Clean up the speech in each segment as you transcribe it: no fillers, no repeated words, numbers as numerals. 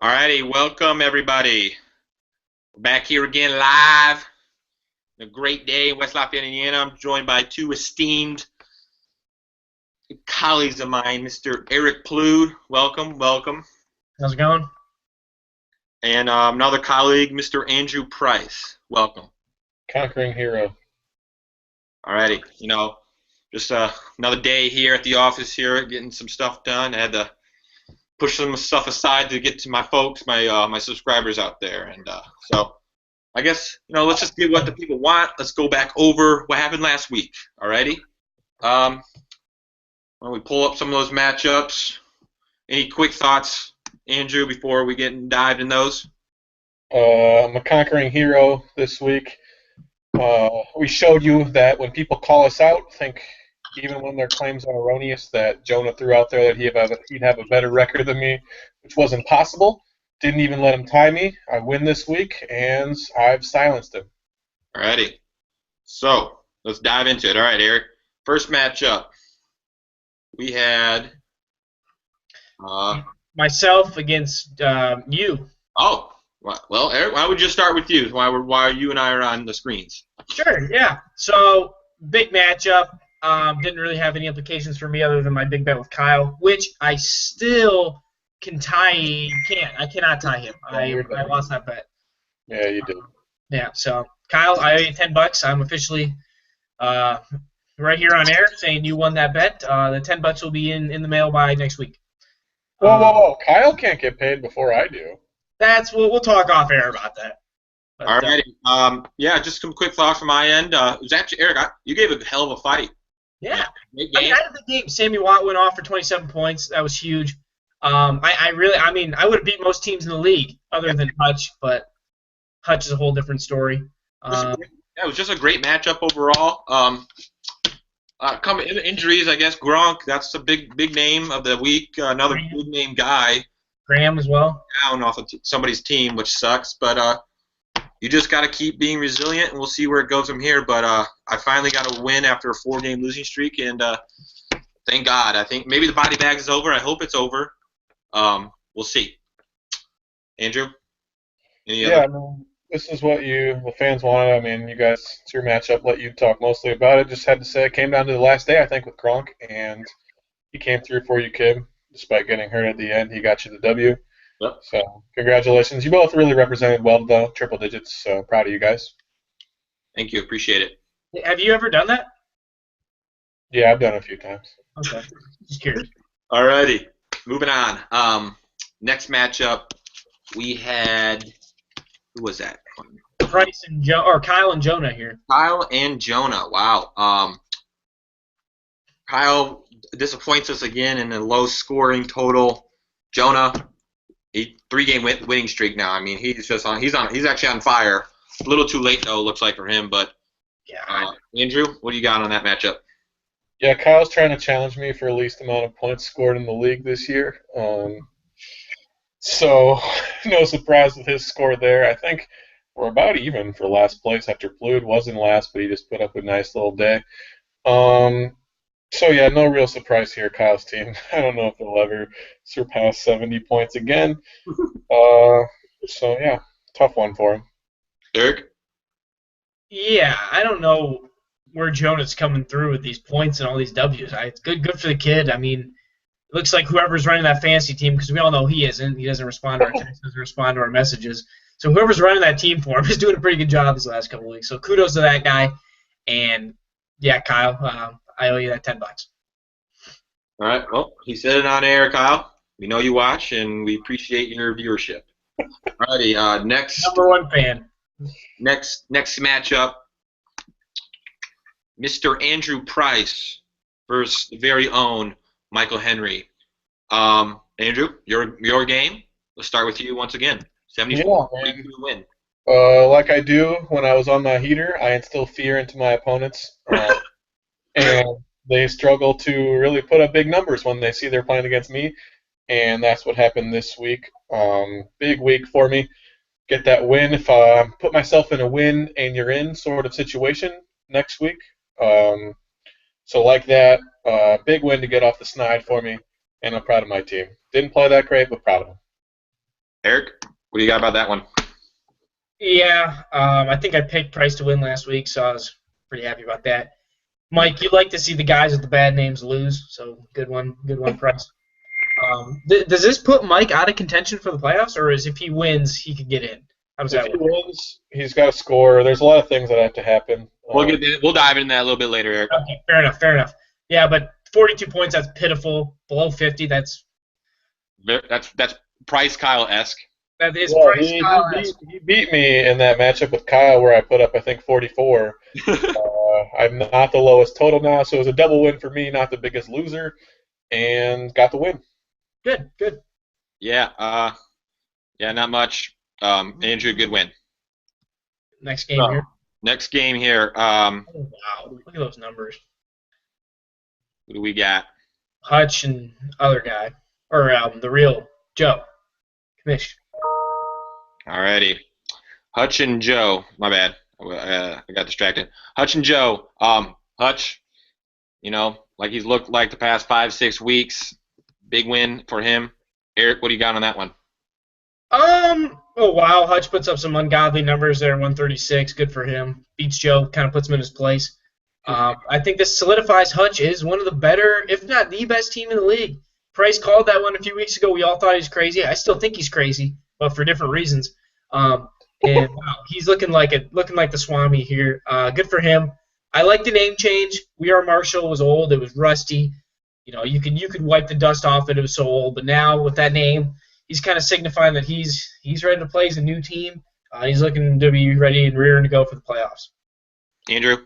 Alrighty, welcome everybody. We're back here again live. A great day in West Lafayette, Indiana. I'm joined by two esteemed colleagues of mine, Mr. Eric Plude. Welcome, welcome. How's it going? And another colleague, Mr. Andrew Price. Welcome. Conquering Hero. Alrighty, just another day here at the office here, getting some stuff done. I had to push some stuff aside to get to my folks, my subscribers out there, and so I guess let's just get what the people want. Let's go back over what happened last week. Alrighty. Why don't we pull up some of those matchups? Any quick thoughts, Andrew, before we get dived in those? I'm a conquering hero this week. We showed you that when people call us out, think even when their claims are erroneous, that Jonah threw out there that he'd have a better record than me, which wasn't possible. Didn't even let him tie me. I win this week, and I've silenced him. Alrighty. So let's dive into it. All right, Eric. First matchup. We had myself against you. Oh, well, Eric, why would you start with you? Why you and I are on the screens? Sure, yeah. So big matchup. Didn't really have any implications for me other than my big bet with Kyle, which I still can tie. I cannot tie him. I lost that bet. Yeah, you did. Yeah. So Kyle, I owe you $10. I'm officially right here on air saying you won that bet. The $10 will be in the mail by next week. Whoa! Kyle can't get paid before I do. We'll talk off air about that. But, alrighty. Yeah, just some quick thoughts from my end. It was actually Eric. You gave a hell of a fight. Yeah. I had the game. Sammy Watt went off for 27 points. That was huge. I would have beat most teams in the league other than Hutch, but Hutch is a whole different story. It was just a great matchup overall. Coming injuries, I guess Gronk. That's a big name of the week. Another big name guy. Graham as well. Down off of somebody's team, which sucks. But you just got to keep being resilient, and we'll see where it goes from here. But I finally got a win after a 4-game losing streak, and thank God. I think maybe the body bag is over. I hope it's over. We'll see. Andrew? I mean, this is what the fans wanted. I mean, you guys, it's your matchup. Let you talk mostly about it. Just had to say it came down to the last day, I think, with Gronk, and he came through for you, kid. Despite getting hurt at the end, he got you the W. Yep. So, congratulations. You both really represented well, though. Triple digits. So, proud of you guys. Thank you. Appreciate it. Have you ever done that? Yeah, I've done it a few times. Okay. Just curious. Alrighty. Moving on. Next matchup, we had who was that? Price and Kyle and Jonah here. Kyle and Jonah. Wow. Kyle disappoints us again in a low-scoring total. Jonah, 3-game winning streak now. I mean, he's actually on fire. A little too late though, looks like for him. But yeah. Andrew, what do you got on that matchup? Yeah, Kyle's trying to challenge me for least amount of points scored in the league this year. So, no surprise with his score there. I think we're about even for last place after Plude was in last, but he just put up a nice little day. So, yeah, no real surprise here, Kyle's team. I don't know if they'll ever surpass 70 points again. So, yeah, tough one for him. Eric? Yeah, I don't know where Jonah's coming through with these points and all these W's. It's good for the kid. I mean, it looks like whoever's running that fantasy team, because we all know he isn't. He doesn't respond to our texts, doesn't respond to our messages. So whoever's running that team for him is doing a pretty good job these last couple of weeks. So kudos to that guy. And, yeah, Kyle, I owe you that $10. All right. Well, he said it on air, Kyle. We know you watch, and we appreciate your viewership. Alrighty. Next. Number one fan. Next matchup. Mr. Andrew Price versus the very own Michael Henry. Andrew, your game. Let's start with you once again. 74. Yeah, you win. Like I do when I was on the heater, I instill fear into my opponents, and they struggle to really put up big numbers when they see they're playing against me, and that's what happened this week. Big week for me. Get that win. If I put myself in a win and you're in sort of situation next week. So like that, big win to get off the snide for me, and I'm proud of my team. Didn't play that great, but proud of them. Eric, what do you got about that one? Yeah, I think I picked Price to win last week, so I was pretty happy about that. Mike, you like to see the guys with the bad names lose, so good one, Price. Does this put Mike out of contention for the playoffs, or is if he wins, he could get in? How does If that he work? wins, he's got to score. There's a lot of things that have to happen. We'll dive into that a little bit later, Eric. Okay, fair enough. Yeah, but 42 points, that's pitiful. Below 50, that's That's Price Kyle-esque. that is Yeah, Price Kyle. he beat me in that matchup with Kyle where I put up, I think, 44. I'm not the lowest total now, so it was a double win for me, not the biggest loser, and got the win. Good. Yeah, not much. Andrew, good win. Next game here. Next game here. Oh, wow, look at those numbers. What do we got? Hutch and other guy, or the real Joe. Commish. Alrighty. Hutch and Joe. My bad. I got distracted. Hutch and Joe. Hutch, like he's looked like the past 5-6 weeks. Big win for him. Eric, what do you got on that one? Oh wow, Hutch puts up some ungodly numbers there, 136. Good for him. Beats Joe, kind of puts him in his place. I think this solidifies Hutch is one of the better, if not the best team in the league. Price called that one a few weeks ago. We all thought he was crazy. I still think he's crazy, but for different reasons. And wow, he's looking like the Swami here. Good for him. I like the name change. We Are Marshall was old. It was rusty. You could wipe the dust off it. It was so old. But now with that name, he's kind of signifying that he's ready to play as a new team. He's looking to be ready and rearing to go for the playoffs. Andrew?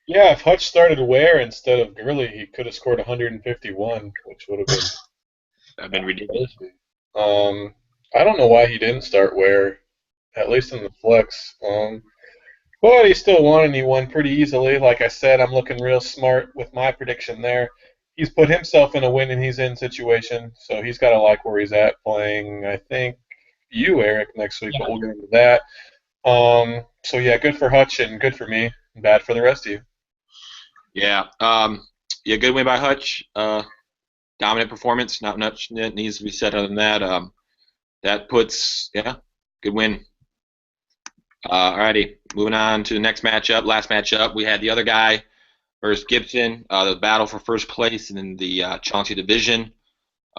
Yeah, if Hutch started Ware instead of Gurley, he could have scored 151, which would have been I've been ridiculous. I don't know why he didn't start Ware, at least in the flex. But he still won, and he won pretty easily. Like I said, I'm looking real smart with my prediction there. He's put himself in a win and he's in situation, so he's got to like where he's at playing, I think, you, Eric, next week, but we'll get into that. So, yeah, good for Hutch and good for me, and bad for the rest of you. Yeah, good win by Hutch. Dominant performance. Not much needs to be said other than that. That puts, good win. Alrighty, moving on to the next matchup. Last matchup, we had the other guy versus Gibson, the battle for first place in the Chauncey division.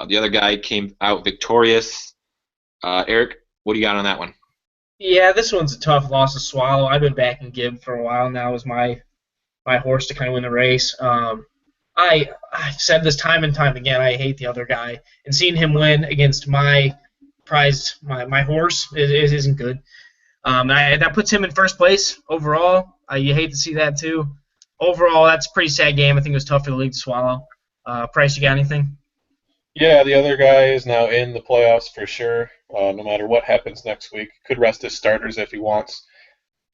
The other guy came out victorious. Eric, what do you got on that one? Yeah, this one's a tough loss to swallow. I've been backing Gibb for a while now as my horse to kind of win the race. I've said this time and time again. I hate the other guy, and seeing him win against my prize, my horse, isn't good. That puts him in first place overall. You hate to see that too. Overall, that's a pretty sad game. I think it was tough for the league to swallow. Price, you got anything? Yeah, the other guy is now in the playoffs for sure. No matter what happens next week, could rest his starters if he wants.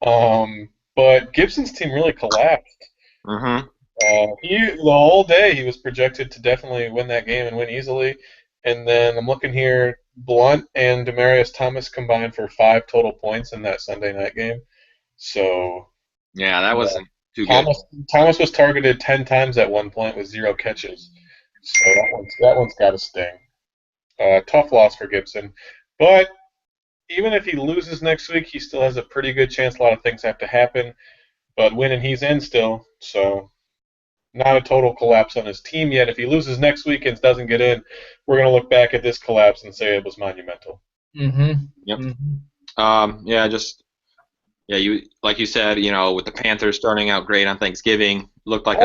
But Gibson's team really collapsed. Mm-hmm. The whole day he was projected to definitely win that game and win easily. And then I'm looking here, Blunt and Demaryius Thomas combined for 5 total points in that Sunday night game. So yeah, that wasn't too good. Thomas was targeted 10 times at one point with 0 catches. So that one's got to sting. Tough loss for Gibson. But even if he loses next week, he still has a pretty good chance. A lot of things have to happen. But winning, he's in still. So not a total collapse on his team yet. If he loses next week and doesn't get in, we're going to look back at this collapse and say it was monumental. Mm-hmm. Yep. Mm-hmm. You like you said, with the Panthers starting out great on Thanksgiving, looked like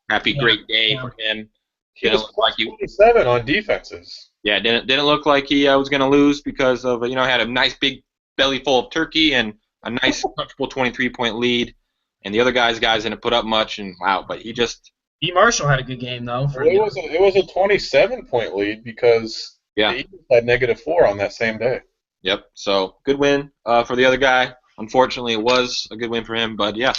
happy great day for him. He was like 27 on defenses. Yeah, didn't look like he was going to lose because of had a nice big belly full of turkey and a nice comfortable 23-point lead, and the other guys didn't put up much, and wow, but he just. B. Marshall had a good game though. It was a 27-point lead because the Eagles had -4 on that same day. Yep. So good win for the other guy. Unfortunately, it was a good win for him, but yeah.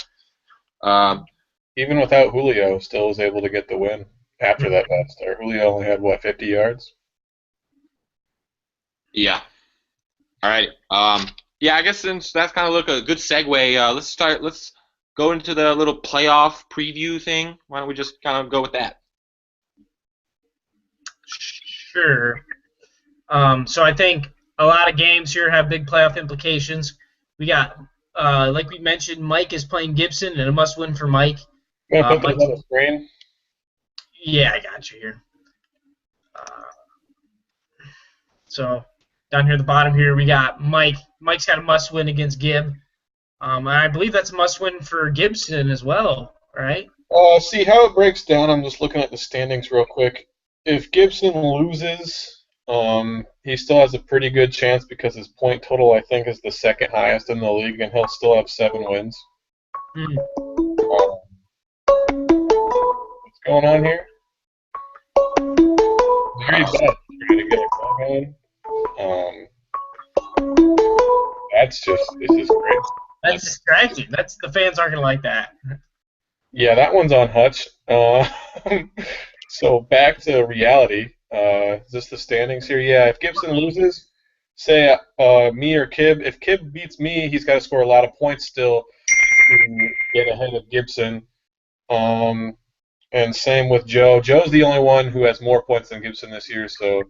Even without Julio, still was able to get the win after that bad start. Julio only had 50 yards. Yeah. All right. I guess since that's kind of a good segue, let's go into the little playoff preview thing. Why don't we just kind of go with that? Sure. So I think a lot of games here have big playoff implications. We got, like we mentioned, Mike is playing Gibson, and a must-win for Mike. I'm going to put Mike, those on the screen. yeah, I got you here. So down here at the bottom here, we got Mike. Mike's got a must-win against Gibb. And I believe that's a must-win for Gibson as well, right? See how it breaks down. I'm just looking at the standings real quick. If Gibson loses, he still has a pretty good chance because his point total, I think, is the second highest in the league, and he'll still have 7 wins. What's going on here? Very bad. Trying to get it going. This is great. That's distracting. The fans aren't gonna like that. Yeah, that one's on Hutch. So back to reality. Is this the standings here? Yeah, if Gibson loses, say me or Kib. If Kib beats me, he's got to score a lot of points still to get ahead of Gibson. And same with Joe. Joe's the only one who has more points than Gibson this year, so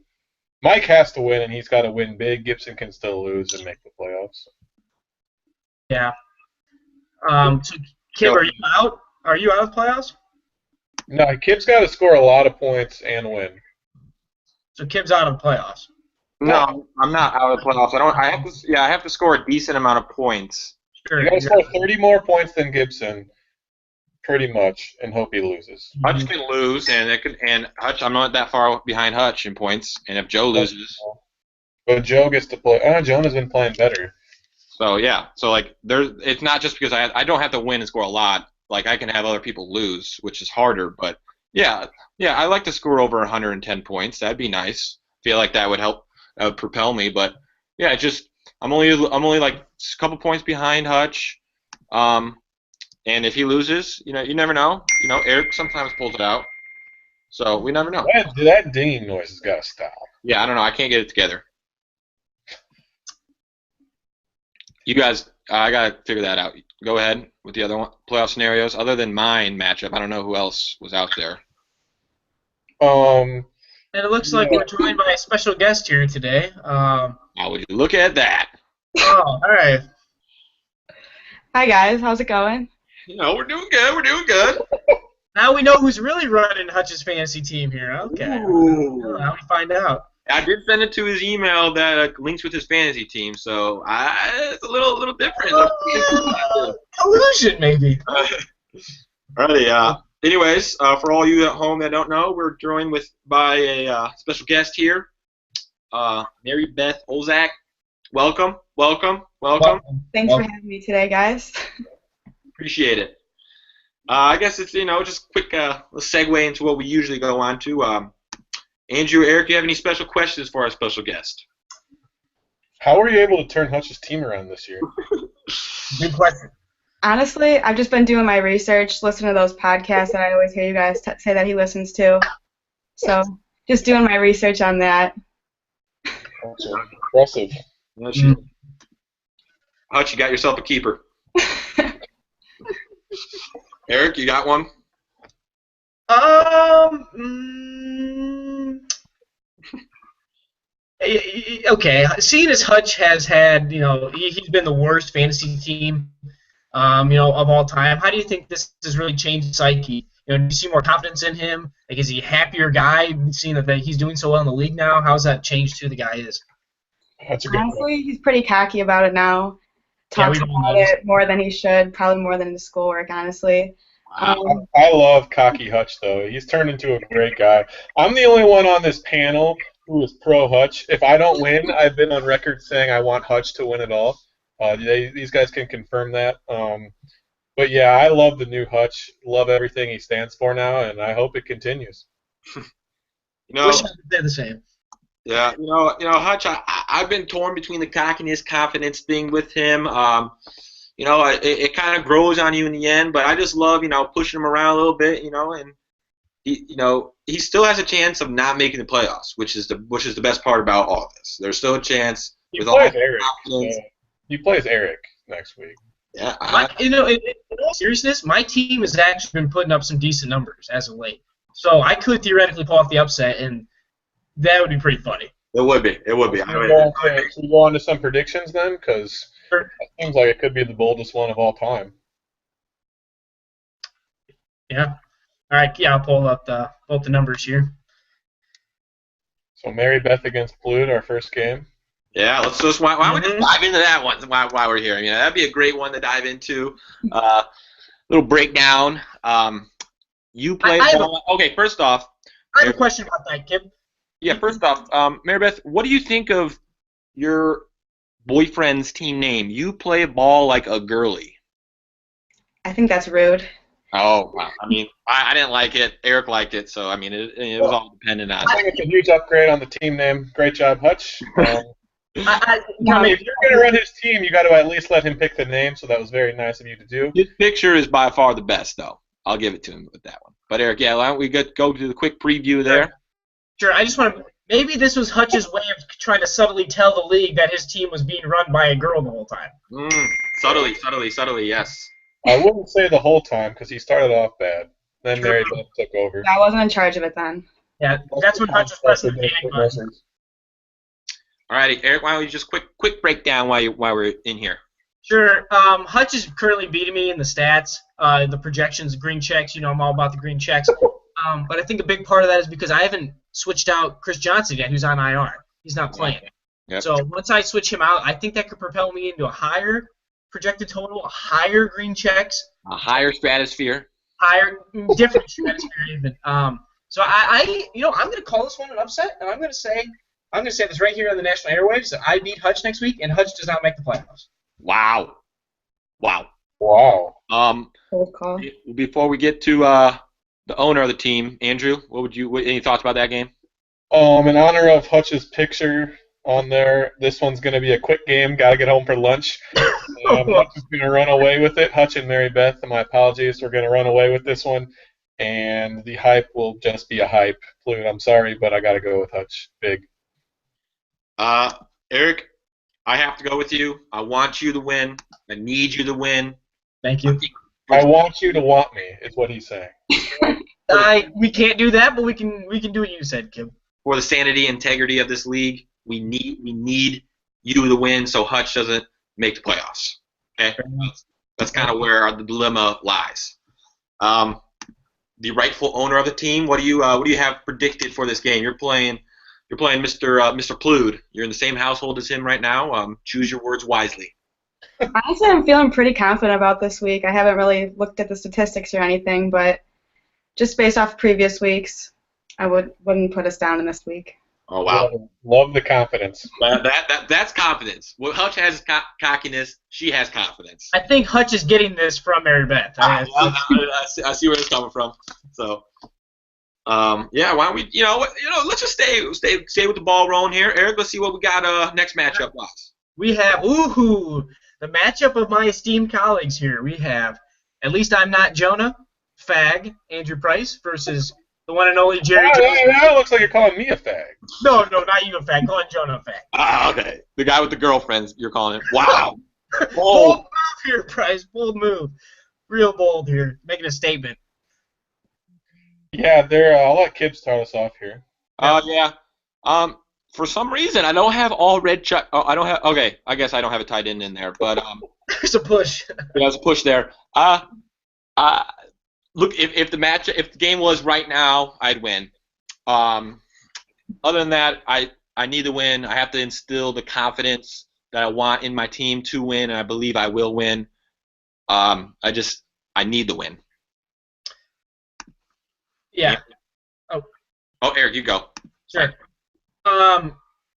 Mike has to win, and he's got to win big. Gibson can still lose and make the playoffs. Yeah. So Kib, are you out? Are you out of the playoffs? No, Kib's got to score a lot of points and win. So Kib's out of the playoffs. No, I'm not out of the playoffs. I have to score a decent amount of points. Sure. You got to score 30 more points than Gibson, pretty much, and hope he loses. Hutch can lose, and Hutch. I'm not that far behind Hutch in points. And if Joe loses, but Joe gets to play. Jonah's been playing better. So yeah, so like it's not just because I don't have to win and score a lot. Like I can have other people lose, which is harder. But yeah, I like to score over 110 points. That'd be nice. Feel like that would help propel me. But yeah, I'm only like a couple points behind Hutch. And if he loses, you never know. Eric sometimes pulls it out. So we never know. That dinging noise has got to stop. Yeah, I don't know. I can't get it together. You guys, I got to figure that out. Go ahead with the other one, playoff scenarios. Other than mine matchup, I don't know who else was out there. And it looks like we're joined by a special guest here today. How would you look at that? Oh, all right. Hi, guys. How's it going? We're doing good. We're doing good. Now we know who's really running Hutch's fantasy team here. Okay. Ooh. How we find out? I did send it to his email that links with his fantasy team, so it's a little different. Collusion, maybe. Alrighty. Anyways, for all you at home that don't know, we're joined by a special guest here, Mary Beth Olzak. Welcome. Thanks for having me today, guys. Appreciate it. I guess it's just quick segue into what we usually go on to. Andrew, Eric, do you have any special questions for our special guest? How were you able to turn Hutch's team around this year? Good question. Honestly, I've just been doing my research, listening to those podcasts that I always hear you guys say that he listens to. So, just doing my research on that. That's impressive. Hutch, you got yourself a keeper. Eric, you got one? Okay. Seeing as Hutch has had, he's been the worst fantasy team, of all time. How do you think this has really changed his psyche? Do you see more confidence in him? Like, is he a happier guy, seeing that he's doing so well in the league now? How's that changed who the guy is? That's a good Honestly, he's pretty cocky about it now. Talks about it more than he should, probably more than his schoolwork, honestly. I love cocky Hutch, though. He's turned into a great guy. I'm the only one on this panel who is pro Hutch. If I don't win, I've been on record saying I want Hutch to win it all. These guys can confirm that. But yeah, I love the new Hutch. Love everything he stands for now, and I hope it continues. Wish I could say the same. Yeah, Hutch. I've been torn between the cockiness, confidence thing with him. It kind of grows on you in the end, but I just love, pushing him around a little bit, and he still has a chance of not making the playoffs, which is the best part about all of this. There's still a chance. He plays Eric. He plays Eric next week. Yeah. In all seriousness, my team has actually been putting up some decent numbers as of late, so I could theoretically pull off the upset, and that would be pretty funny. It would be. It would be. Should we go on to some predictions then? Because Sure. it seems like it could be the boldest one of all time. Yeah. All right. Yeah, I'll pull up the numbers here. So Mary Beth against Blued, our first game. Yeah, let's just why don't we just dive into that one while we're here? I mean, that'd be a great one to dive into. Little breakdown. You play. Okay, first off, I have a question about that, Kip. Yeah, first off, Mary Beth, what do you think of your boyfriend's team name? You play ball like a girly. I think that's rude. Oh, wow. I mean, I didn't like it. Eric liked it, so I mean, it was all dependent on. I think it's a huge upgrade on the team name. Great job, Hutch. I mean, if you're going to run his team, you got to at least let him pick the name. So that was very nice of you to do. His picture is by far the best, though. I'll give it to him with that one. But Eric, yeah, why don't we go to the quick preview there? Sure. I just want to. Maybe this was Hutch's way of trying to subtly tell the league that his team was being run by a girl the whole time. Subtly, yes. I wouldn't say the whole time because he started off bad. Then Mary Beth took over. I wasn't in charge of it then. Yeah, that's when Hutch was pressing the panic button. Alrighty, Eric, why don't you just quick breakdown while we're in here? Sure. Hutch is currently beating me in the stats, the projections, green checks. You know, I'm all about the green checks. But I think a big part of that is because I haven't switched out Chris Johnson yet, who's on IR. He's not playing. Yep. So once I switch him out, I think that could propel me into a higher projected total, higher green checks, a higher stratosphere, different stratosphere even. So I'm going to call this one an upset, and I'm going to say this right here on the national airwaves that I beat Hutch next week, and Hutch does not make the playoffs. Wow. Cold call. Before we get to the owner of the team, Andrew, any thoughts about that game? In honor of Hutch's picture on there, this one's going to be a quick game. Got to get home for lunch. Hutch is going to run away with it. Hutch and Mary Beth, and my apologies, we're going to run away with this one. And the hype will just be a hype. Fluid, I'm sorry, but I got to go with Hutch. Big. Eric, I have to go with you. I want you to win. I need you to win. Thank you. I want you to want me, is what he's saying. We can't do that, but we can do what you said, Kim. For the sanity and integrity of this league, we need you to win so Hutch doesn't make the playoffs. Okay? That's kind of where the dilemma lies. The rightful owner of the team, what do you have predicted for this game? You're playing Mr. Plude. You're in the same household as him right now. Choose your words wisely. Honestly, I'm feeling pretty confident about this week. I haven't really looked at the statistics or anything, but just based off previous weeks, I wouldn't put us down in this week. Oh, wow. Love the confidence. That's confidence. Well, Hutch has cockiness. She has confidence. I think Hutch is getting this from Mary Beth. I see where it's coming from. So, yeah, why don't we, let's just stay with the ball rolling here. Eric, let's see what we got next matchup wise. We have, the matchup of my esteemed colleagues here. We have, at least I'm not Jonah, Fag, Andrew Price, versus the one and only Jerry Jones. That looks like you're calling me a fag. No, not you a fag. Calling Jonah a fag. Okay. The guy with the girlfriends, you're calling it. Wow. Bold move here, Price. Bold move. Real bold here. Making a statement. Yeah, I'll let Kib start us off here. Yeah. For some reason, I don't have all red check. Oh, I don't have. Okay, I guess I don't have a tight end in there, but there's a push. There's a push there. Look, if the game was right now, I'd win. Other than that, I need to win. I have to instill the confidence that I want in my team to win, and I believe I will win. I need to win. Yeah. Oh, Eric, you go. Sure.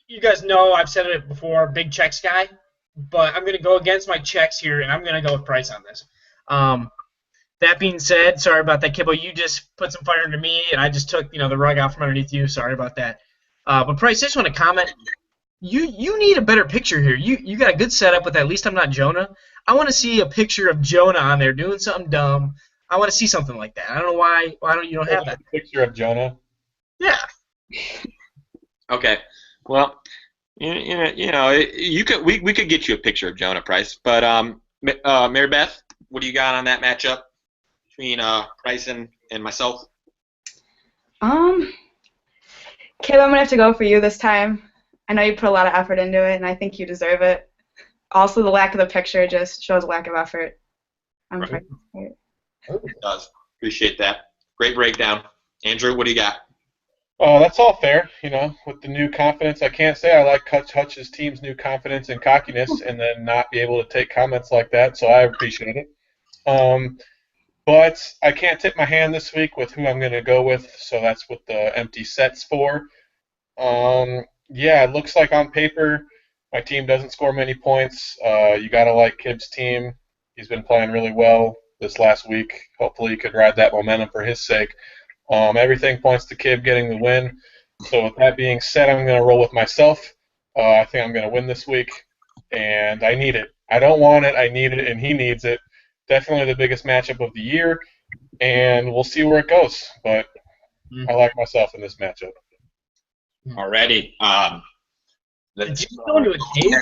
You guys know I've said it before, big checks guy, but I'm going to go against my checks here, and I'm going to go with Price on this. That being said, sorry about that, Kibble. You just put some fire into me, and I just took the rug out from underneath you. Sorry about that. But Price, I just want to comment. You need a better picture here. You got a good setup with At Least I'm Not Jonah. I want to see a picture of Jonah on there doing something dumb. I want to see something like that. I don't know why you don't have that. A picture of Jonah? Yeah. Okay. Well, we could get you a picture of Jonah, Price. But Mary Beth, what do you got on that matchup between Price and myself? Kib, I'm gonna have to go for you this time. I know you put a lot of effort into it, and I think you deserve it. Also, the lack of the picture just shows a lack of effort. I'm Right. fine. It does. Appreciate that. Great breakdown. Andrew, what do you got? That's all fair, with the new confidence. I can't say I like Hutch's team's new confidence and cockiness and then not be able to take comments like that, so I appreciate it. But I can't tip my hand this week with who I'm going to go with, so that's what the empty set's for. Yeah, it looks like on paper my team doesn't score many points. You got to like Kibb's team. He's been playing really well this last week. Hopefully he could ride that momentum for his sake. Everything points to Kibb getting the win. So with that being said, I'm going to roll with myself. I think I'm going to win this week, and I need it. I don't want it. I need it, and he needs it. Definitely the biggest matchup of the year, and we'll see where it goes. But I like myself in this matchup. Already. Did you go into a cave?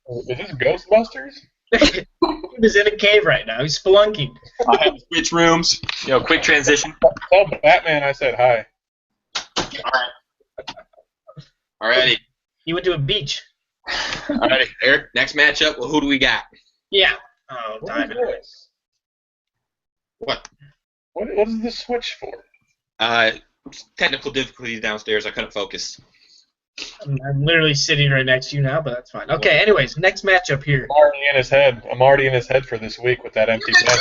Is this Ghostbusters? He was in a cave right now. He's spelunking. I have to switch rooms. Quick transition. Tell Batman I said hi. Alrighty. He went to a beach. Alrighty. Eric, next matchup. Well, who do we got? Yeah. Oh, What is Diamond. this? What? What is this switch for? Technical difficulties downstairs. I couldn't focus. I'm literally sitting right next to you now, but that's fine. Okay, anyways, next matchup here. I'm already in his head for this week with that empty set.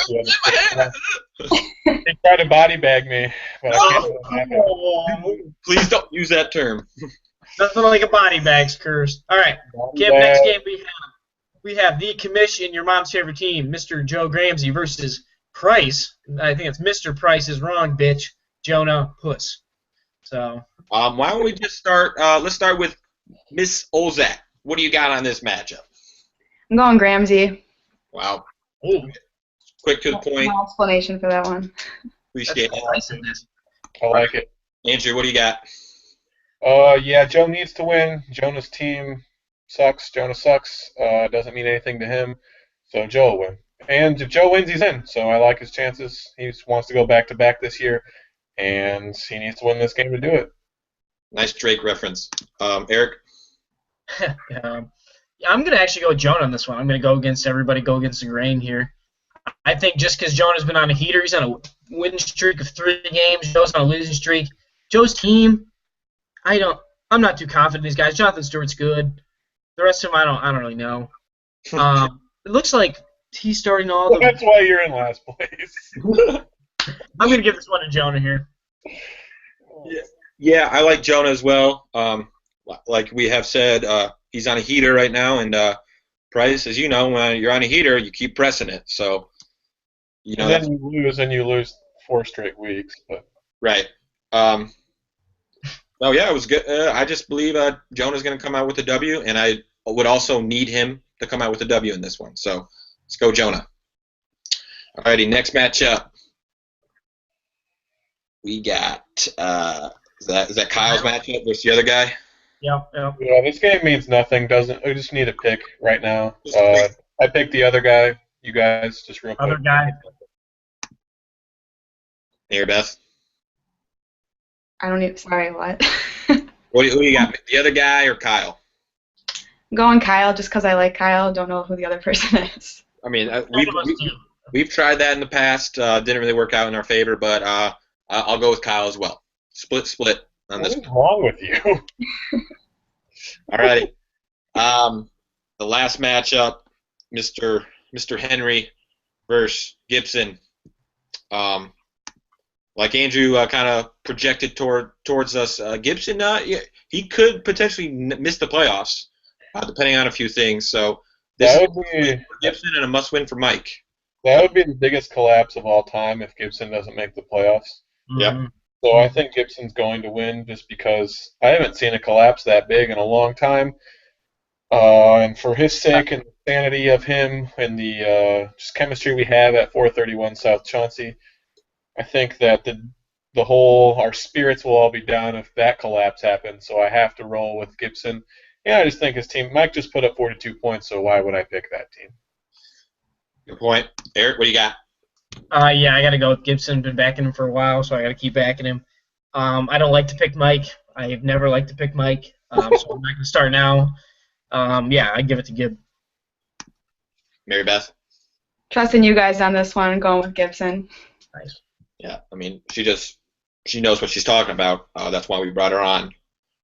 They tried to body bag me, but I can't let it happen. Oh, Please don't use that term. nothing like a body bag's cursed. All right, Kim, next game we have the commission, your mom's favorite team, Mr. Joe Gramsey versus Price. I think it's Mr. Price is wrong, bitch. Jonah Puss. So. Why don't we just start? Let's start with Miss Olzak. What do you got on this matchup? I'm going Gramsci. Wow. Ooh. Quick to the point. No explanation for that one. Appreciate it. Price in this. I like it. Andrew, what do you got? Yeah, Joe needs to win. Jonah's team sucks. Jonah sucks. Doesn't mean anything to him. So Joe will win. And if Joe wins, he's in. So I like his chances. He wants to go back-to-back this year, and he needs to win this game to do it. Nice Drake reference. Eric? I'm going to actually go with Jonah on this one. I'm going to go against everybody, go against the grain here. I think just because Jonah's been on a heater, he's on a winning streak of 3 games. Joe's on a losing streak. Joe's team, I'm not too confident in these guys. Jonathan Stewart's good. The rest of them, I don't really know. It looks like he's starting all the. That's why you're in last place. I'm going to give this one to Jonah here. Yeah, I like Jonah as well. Like we have said, he's on a heater right now, and Price, as you know, when you're on a heater, you keep pressing it. So, And then you lose 4 straight weeks. But. Right. Oh yeah, it was good. I just believe Jonah's going to come out with a W, and I would also need him to come out with a W in this one. So let's go, Jonah. Alrighty, next matchup. We got is that Kyle's matchup versus the other guy? Yep. Yeah, this game means nothing. We just need a pick right now. I picked the other guy. You guys, just real quick. Other guy. Here, Beth. I don't even. Sorry, what? Who you got? The other guy or Kyle? I'm going Kyle just because I like Kyle. Don't know who the other person is. I mean, we've tried that in the past. Didn't really work out in our favor, but I'll go with Kyle as well. Split on this. What is wrong with you? All right. The last matchup, Mr. Henry versus Gibson. Like Andrew kind of projected towards us, Gibson, he could potentially miss the playoffs, depending on a few things. So this is for Gibson and a must-win for Mike. That would be the biggest collapse of all time if Gibson doesn't make the playoffs. Yep. So I think Gibson's going to win just because I haven't seen a collapse that big in a long time. And for his sake and the sanity of him and the just chemistry we have at 431 South Chauncey, I think that our spirits will all be down if that collapse happens. So I have to roll with Gibson. Yeah, I just think his team. Mike just put up 42 points, so why would I pick that team? Good point. Eric, what do you got? Yeah, I got to go with Gibson. Been backing him for a while, so I got to keep backing him. I don't like to pick Mike. I've never liked to pick Mike. So I'm not going to start now. Yeah, I give it to Gibb. Mary Beth? Trusting you guys on this one, going with Gibson. Nice. Yeah, I mean, she knows what she's talking about. That's why we brought her on.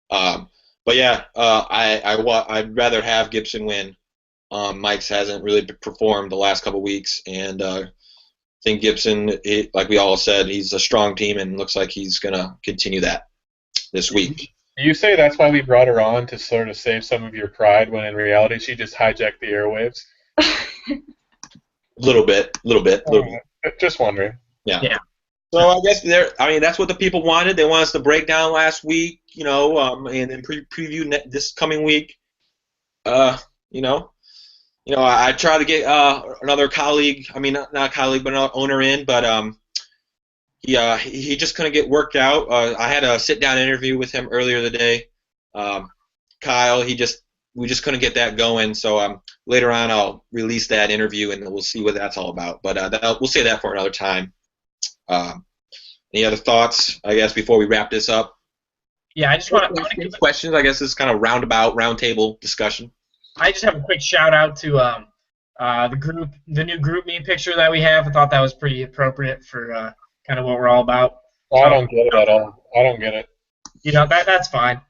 But yeah, I'd rather have Gibson win. Mike's hasn't really performed the last couple weeks, and I think Gibson, like we all said, he's a strong team, and looks like he's gonna continue that this week. You say that's why we brought her on, to sort of save some of your pride, when in reality she just hijacked the airwaves? Little bit. Just wondering. Yeah. So I guess that's what the people wanted. They want us to break down last week, and then preview this coming week. I tried to get another colleague. I mean, not a colleague, but another owner in. But he just couldn't get worked out. I had a sit-down interview with him earlier today. Kyle, we just couldn't get that going. So later on, I'll release that interview, and we'll see what that's all about. But we'll say that for another time. Any other thoughts, I guess, before we wrap this up? Yeah, I just want to give questions. I guess this is kind of round table discussion. I just have a quick shout out to the new group me picture that we have. I thought that was pretty appropriate for kind of what we're all about. I don't get it at all. I don't get it. That's fine.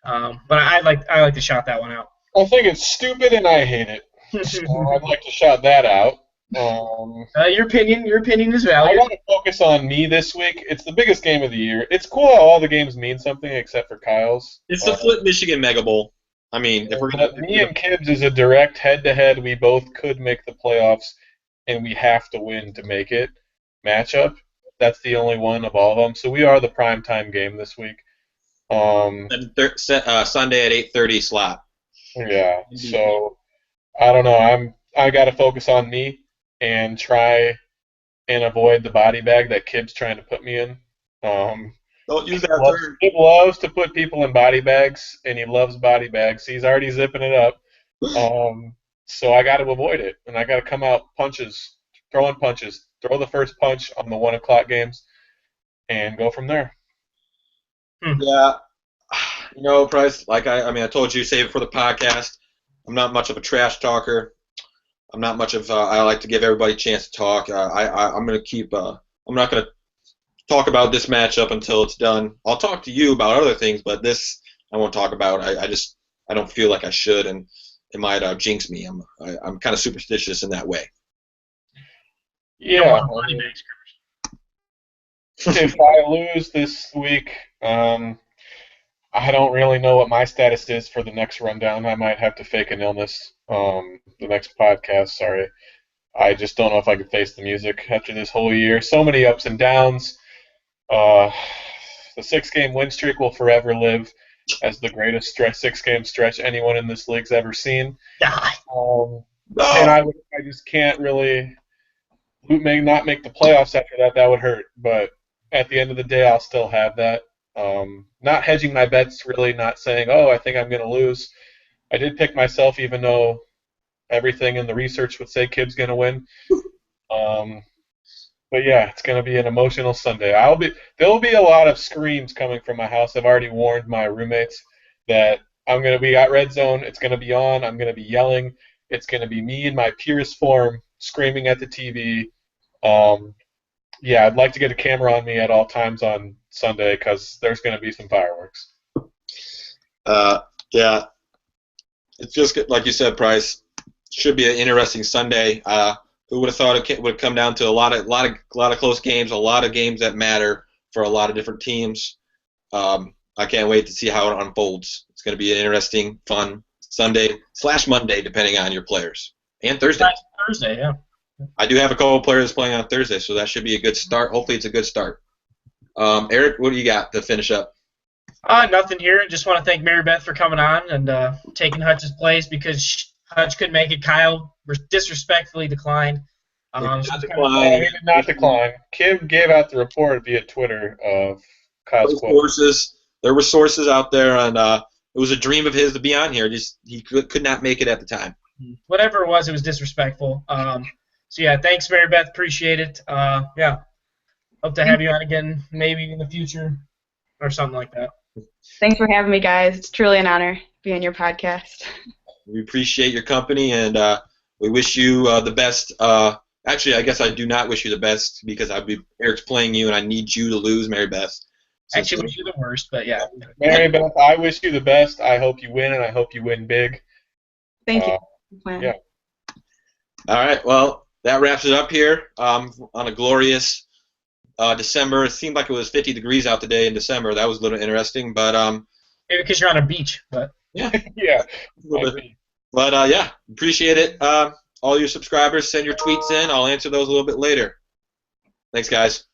But I like to shout that one out. I think it's stupid and I hate it. So I'd like to shout that out. Your opinion is I valid. want to focus on me this week. It's the biggest game of the year. It's cool how all the games mean something except for Kyle's. It's the Flint Michigan Mega Bowl. I mean, if we're gonna me and Kibbs is a direct head-to-head. We both could make the playoffs, and we have to win to make it matchup. That's the only one of all of them. So we are the primetime game this week. Sunday at 8:30 slot. Yeah. So I don't know. I got to focus on me and try and avoid the body bag that Kibb's trying to put me in. Don't use that term. Kib loves to put people in body bags, and he loves body bags. He's already zipping it up. So I got to avoid it, and I got to come out throwing punches. Throw the first punch on the 1 o'clock games, and go from there. Yeah, Price. Like I told you, save it for the podcast. I'm not much of a trash talker. I'm not much of. I like to give everybody a chance to talk. I'm gonna keep. I'm not gonna talk about this matchup until it's done. I'll talk to you about other things, but this I won't talk about. I don't feel like I should, and it might jinx me. I'm kind of superstitious in that way. Yeah. If I lose this week, I don't really know what my status is for the next rundown. I might have to fake an illness. The next podcast, sorry. I just don't know if I can face the music after this whole year. So many ups and downs. The 6-game win streak will forever live as the greatest 6-game stretch anyone in this league's ever seen. And I just can't really not make the playoffs after that. That would hurt. But at the end of the day, I'll still have that. Not hedging my bets, really, not saying, I think I'm going to lose. I did pick myself, even though everything in the research would say Kibb's going to win. But yeah, it's going to be an emotional Sunday. There'll be a lot of screams coming from my house. I've already warned my roommates that we got Red Zone. It's going to be on. I'm going to be yelling. It's going to be me in my purest form screaming at the TV. Yeah, I'd like to get a camera on me at all times on Sunday because there's going to be some fireworks. Yeah, it's just like you said, Price. Should be an interesting Sunday. Who would have thought it would come down to a lot of close games, a lot of games that matter for a lot of different teams. I can't wait to see how it unfolds. It's going to be an interesting, fun Sunday/Monday, depending on your players, and Thursday. Thursday, yeah. I do have a couple of players playing on Thursday, so that should be a good start. Hopefully, it's a good start. Eric, what do you got to finish up? Nothing here. Just want to thank Mary Beth for coming on and taking Hutch's place because Hutch couldn't make it. Kyle disrespectfully declined. He did not decline. Kim gave out the report via Twitter of Kyle's quote. There were sources out there, and it was a dream of his to be on here. Just he could not make it at the time. Whatever it was disrespectful. So yeah, thanks, Mary Beth. Appreciate it. Yeah, hope to have you on again, maybe in the future or something like that. Thanks for having me, guys. It's truly an honor to be on your podcast. We appreciate your company, and we wish you the best. Actually, I guess I do not wish you the best because Eric's playing you, and I need you to lose, Mary Beth. Actually, wish you the worst, but yeah. Mary Beth, I wish you the best. I hope you win, and I hope you win big. Thank you. Yeah. All right, well, that wraps it up here on a glorious December. It seemed like it was 50 degrees out today in December. That was a little interesting, but Maybe because you're on a beach, but yeah, Yeah. but yeah, appreciate it. All your subscribers, send your tweets in. I'll answer those a little bit later. Thanks, guys.